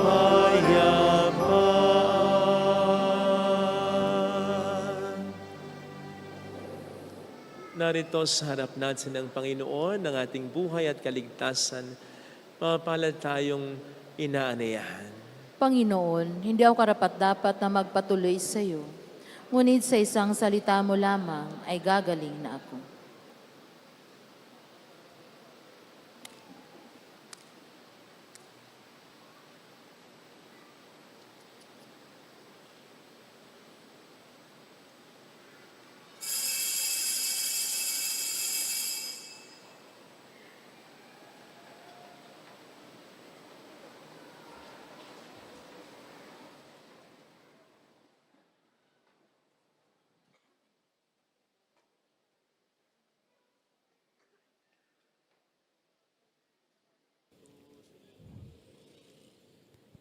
Narito sa harap natin ng Panginoon, ng ating buhay at kaligtasan, mapalad tayong inaanayahan. Panginoon, hindi ako karapat-dapat na magpatuloy sa iyo. Ngunit sa isang salita mo lamang ay gagaling na ako.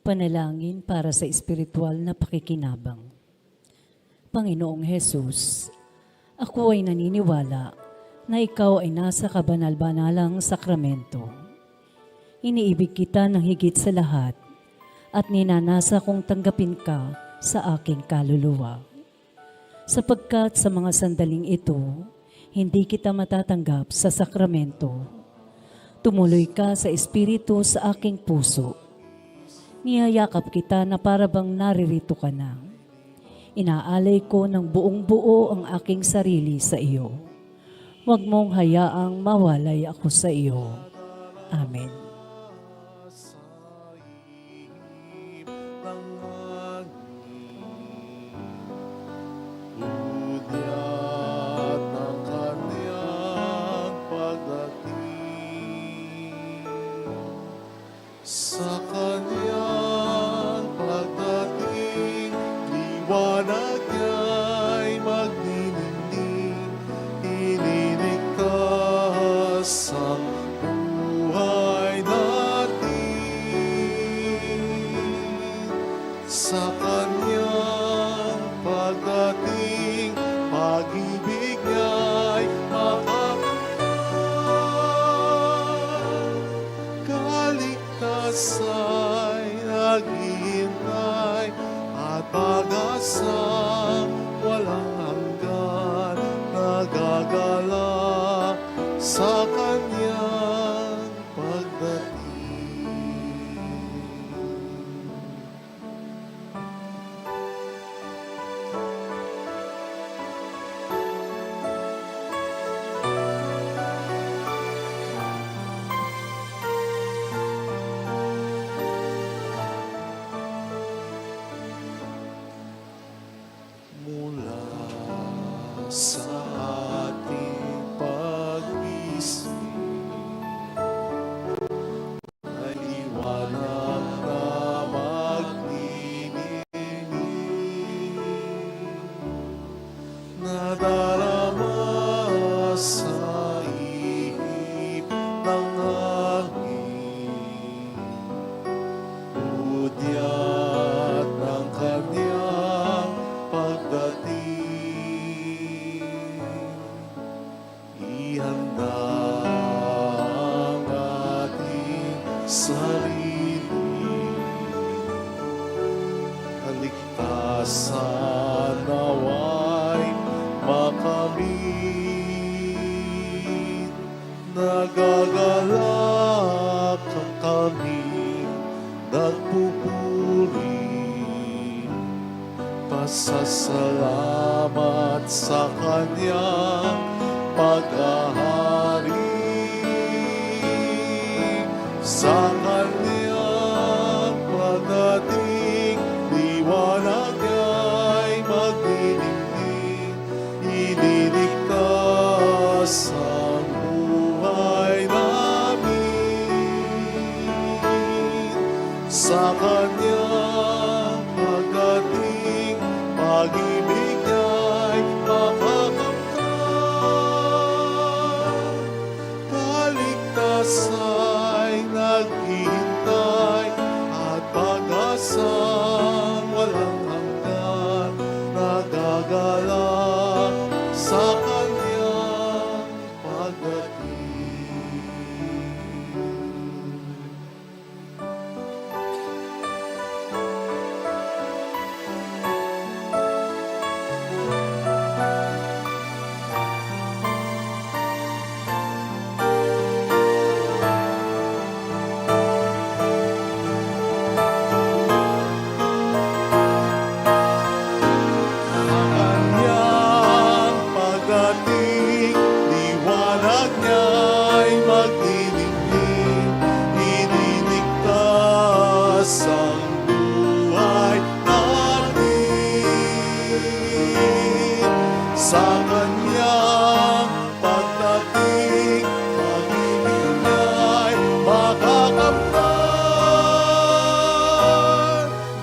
Panalangin para sa espiritual na pakikinabang. Panginoong Hesus, ako ay naniniwala na ikaw ay nasa kabanal-banalang sakramento. Iniibig kita ng higit sa lahat at ninanasa kong tanggapin ka sa aking kaluluwa. Sapagkat sa mga sandaling ito, hindi kita matatanggap sa sakramento. Tumuloy ka sa espiritu sa aking puso. Niyayakap kita na para bang naririto ka na. Inaalay ko ng buong buo ang aking sarili sa iyo. Huwag mong hayaang mawalay ako sa iyo. Amen. Udyat ng kanyang pagdating. Sa kanyang pagdating, liwanag niya'y magniningning. Ililigtas ang buhay natin. Sa kanyang pagdating, pag-ibig niya'y kaligtasa'y naghihintay at pag-asang walang hanggan nagagalak sa kanyang pagdating. Mula sa ating pag-isip ay liwanag na magniningning, nadarama sa ihip ng hangin. Udyat ng kanyang pagdating, ihanda ang ating sarili. Kaligtasan nawa'y makamit, nagagalak ang kami nagpupuri. Pasasalamat sa kanyang paghahari. Sa kanyang pagdating, liwanag niya'y magniningning. Ililigtas ang buhay namin. Sa kanyang pagdating, pag-ibig niya'y mapakamtan. Kaligtasa'y naghihintay at pag-asang walang hanggan nagagalak sa kanyang pagdating. sa kanyang pagdating, pag-ibig niya'y makakamtan.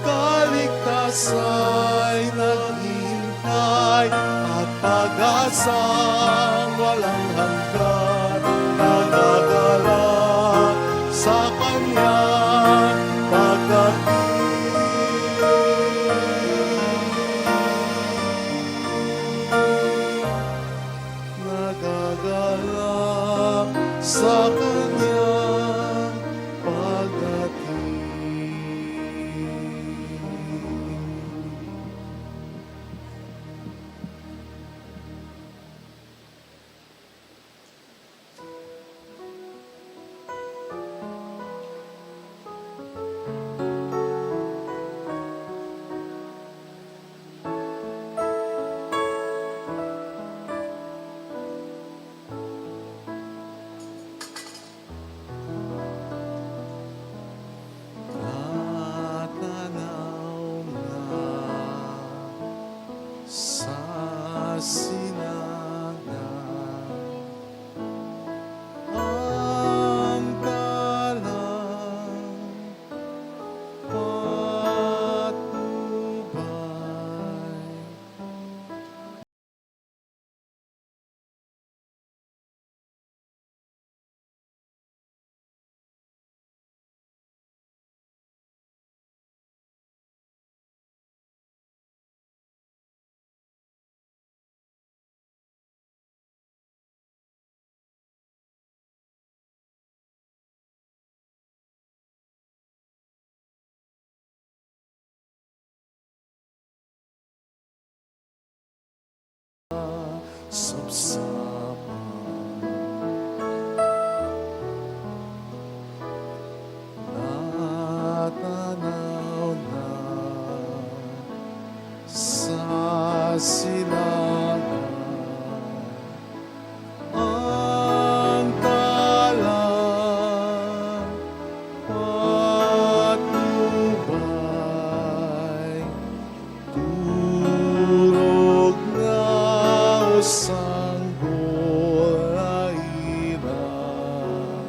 Kaligtasa'y naghihintay at pag-asang walang hanggan, nagagalak sa kanyang pagdating. Nagagalak sa kanyang pagdating. Natanaw na sa silangan ang talang patnubay. Sabsaba, natanaw na sa silangan ang talang patnubay. Turog na o sanggol na hirap,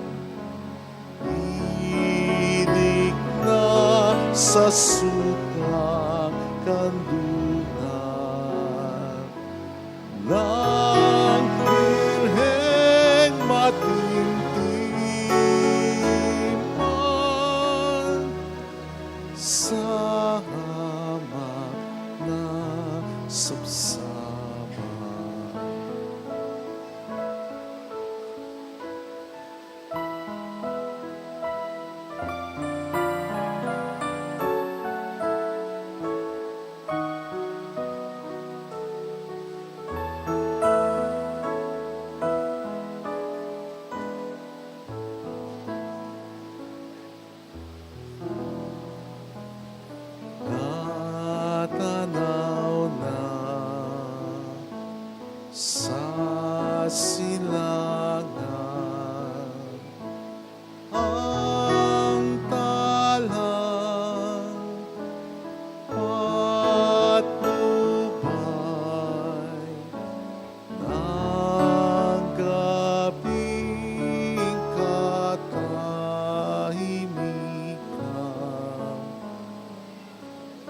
inig na sa sutang kandunan ng Birheng matintiman sa hamak na sabsaba. Natanaw na sa silangan ang talang patnubay ng gabing katahimikan.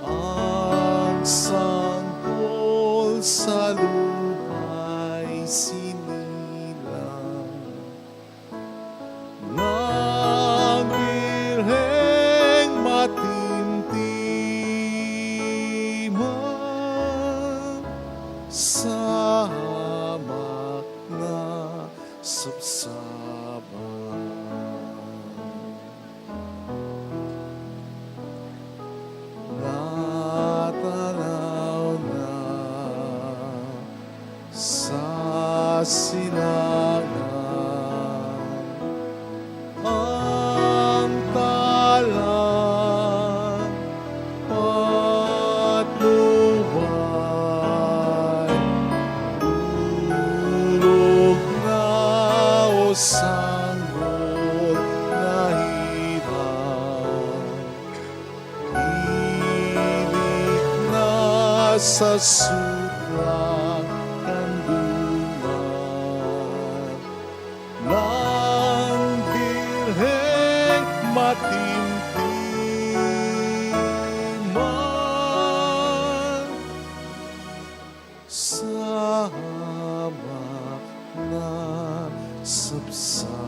Ang sanggol sa lupa'y sinilang ng Birheng matintiman sa hamak na sabsaba. Natanaw na sa silangan ang talang patnubay. Tulog na o sanggol na hirap, ilig na sa sugat sa kandungan ng Birheng matimtiman, sa hamak na sabsaba.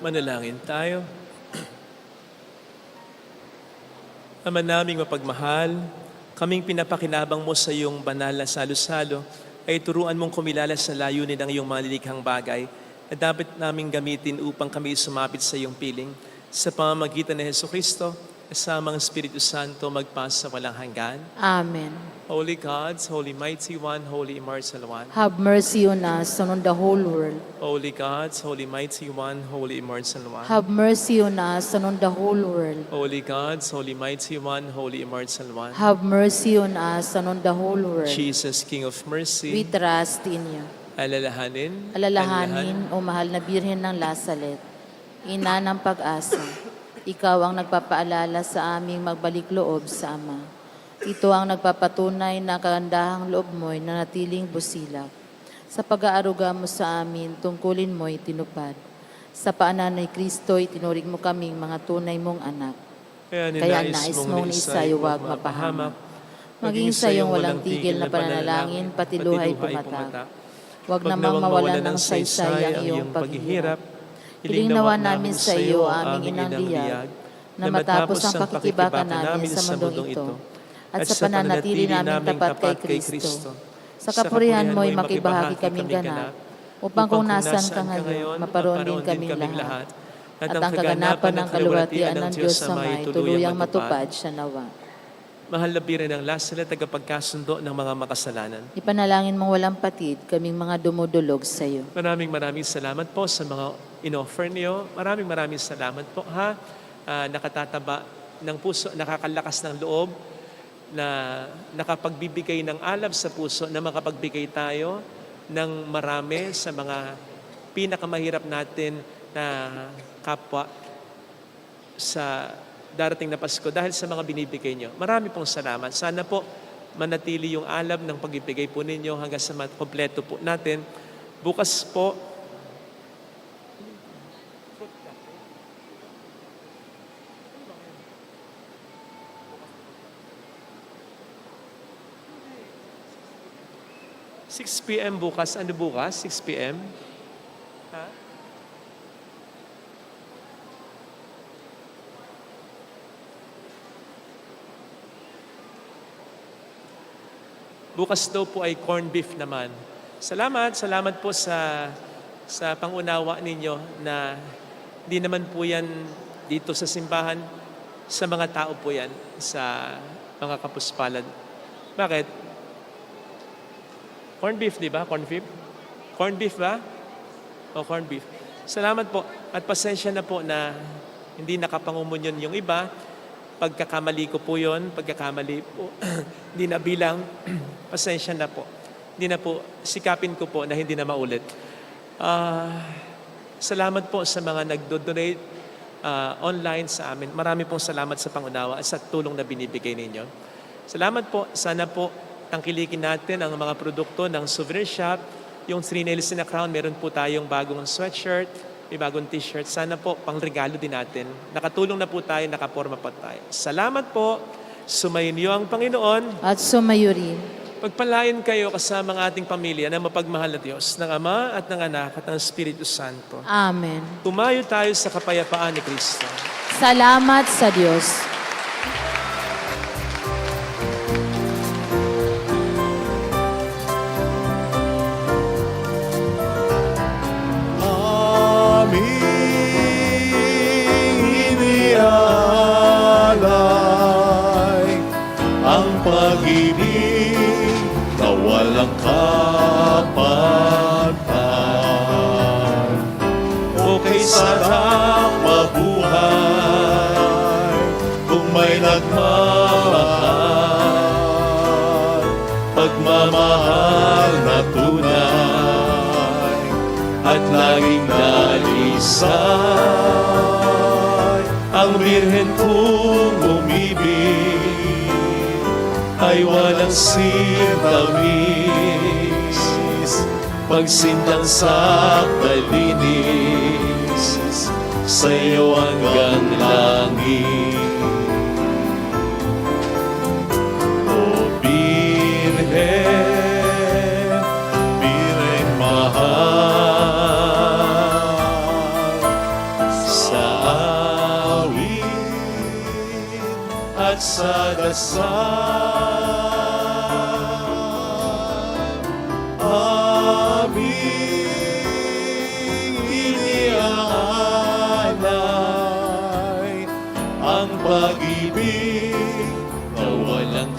Manalangin tayo. Ama naming mapagmahal, kaming pinapakinabang mo sa iyong banal na salo-salo, ay turuan mong kumilala sa layunin ng iyong mga lilikhang bagay na dapat naming gamitin upang kami sumapit sa iyong piling sa pamamagitan ni Jesucristo, kasama ang Espiritu Santo magpasa walang hanggan. Amen. Holy Gods, Holy Mighty One, Holy Immortal One. Have mercy on us and on the whole world. Holy Gods, Holy Mighty One, Holy Immortal One. Have mercy on us and on the whole world. Holy Gods, Holy Mighty One, Holy Immortal One. Have mercy on us and on the whole world. Jesus, King of We Mercy, trust in you. alalahanin, Alalahanin, o mahal na Birhen ng Lasalet, ina ng pag-asa, ikaw ang nagpapaalala sa aming magbalik loob sa Ama. Ito ang nagpapatunay na kagandahang loob mo'y nanatiling busilak. Sa pag-aaruga mo sa amin, tungkulin mo'y tinupad. Sa paanan ni Kristo, itinuring mo kaming mga tunay mong anak. Kaya nais mong ni Isa'y huwag mapahamak. Maging sa iyong walang tigil na pananalangin, pati luhay pumatak. Huwag namang mawalan ng saysay ang iyong paghihirap. Hiling nawa namin sa iyo, aming inang liyag, na matapos ang pakikibaka namin sa mundong ito, at sa pananatili namin tapat kay Kristo. Sa kapurihan mo'y makibahagi kaming ganap, upang kung nasan ka ngayon, maparoon din kaming lahat. At ang kaganapan ng kaluwalhatian ng Diyos sa may tuluyang matupad siya nawa. Mahal na Birhen ng Lasalet, tagapagkasundo ng mga makasalanan. Ipanalangin mong walang patid, kaming mga dumudulog sa iyo. Maraming salamat po sa mga in-offer niyo. Maraming salamat po ha. Nakatataba ng puso, nakakalakas ng loob, na nakapagbibigay ng alab sa puso, na makapagbigay tayo ng marami sa mga pinakamahirap natin na kapwa sa darating na Pasko dahil sa mga binibigay nyo. Marami pong salamat. Sana po manatili yung alab ng pag-ibigay po ninyo hanggang sa kompleto po natin. Bukas po, (6 p.m. bukas. Ano bukas? 6 p.m.? Ha? Bukas daw po ay corned beef naman. Salamat po sa pangunawa ninyo na di naman po yan dito sa simbahan, sa mga tao po yan, sa mga kapuspalad. Bakit? Corned beef, di ba? Corned beef? Corned beef ba? O corned beef. Salamat po at pasensya na po na hindi nakapangumunyon yung iba. Pagkakamali ko po yun, pagkakamali po, hindi na bilang, pasensya na po. Hindi na po, sikapin ko po na hindi na maulit. Salamat po sa mga nagdo-donate online sa amin. Marami pong salamat sa pangunawa at sa tulong na binibigay ninyo. Salamat po. Sana po tangkilikin natin ang mga produkto ng souvenir shop. Yung 3 Nails in a Crown, meron po tayong bagong sweatshirt, may bagong t-shirt. Sana po, pangregalo din natin. Nakatulong na po tayo, nakaporma pa tayo. Salamat po. Sumayin niyo ang Panginoon. At sumayo rin. Pagpalain kayo kasama ng ating pamilya na mapagmahal na Diyos, ng Ama at ng Anak at ng Espiritu Santo. Amen. Tumayo tayo sa kapayapaan ni Kristo. Salamat sa Diyos. Aming inialay ang pag-ibig na walang kapantay. O kay sarang mabuhay kung may nagmamahal, pagmamahal na tunay at laging dalisay. Ang Birhen kong umibig ay walang sintamis, pagsindang sa kalinis sa iyo hanggang langit. O Birhen, Birhen mahal, sa awit at sa dasal aming iniaalay ang pag-ibig na walang